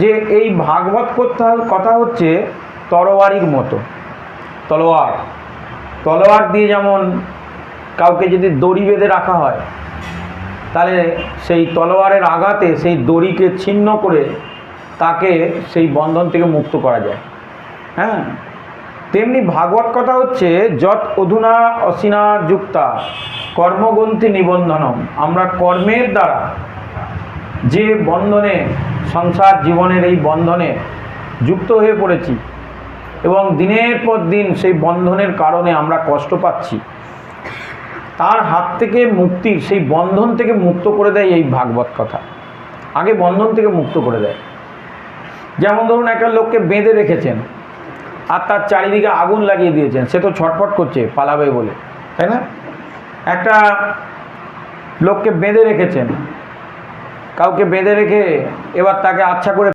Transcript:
যে এই ভাগবত কথা হচ্ছে তরবারির মতো। তলোয়ার দিয়ে যেমন কাউকে যদি দড়ি বেঁধে রাখা হয়, তাহলে সেই তলোয়ারের আঘাতে সেই দড়িকে ছিন্ন করে তাকে সেই বন্ধন থেকে মুক্ত করা যায়। হ্যাঁ, তেমনি ভাগবত কথা হচ্ছে যৎ অধুনা অসিনা যুক্তা কর্মগ্রন্থি নিবন্ধনম। আমরা কর্মের দ্বারা যে বন্ধনে, সংসার জীবনের এই বন্ধনে যুক্ত হয়ে পড়েছি এবং দিনের পর দিন সেই বন্ধনের কারণে আমরা কষ্ট পাচ্ছি, তার হাত থেকে মুক্তির, সেই বন্ধন থেকে মুক্ত করে দেয় এই ভাগবত কথা। আগে বন্ধন থেকে মুক্ত করে দেয়। যেমন ধরুন একটা লোককে বেঁধে রেখেছেন আর তার চারিদিকে আগুন লাগিয়ে দিয়েছেন, সে তো ছটফট করছে পালাবে বলে, তাই না? একটা লোককে বেঁধে রেখেছেন, কাউকে বেঁধে রেখে এবার তাকে আচ্ছা করে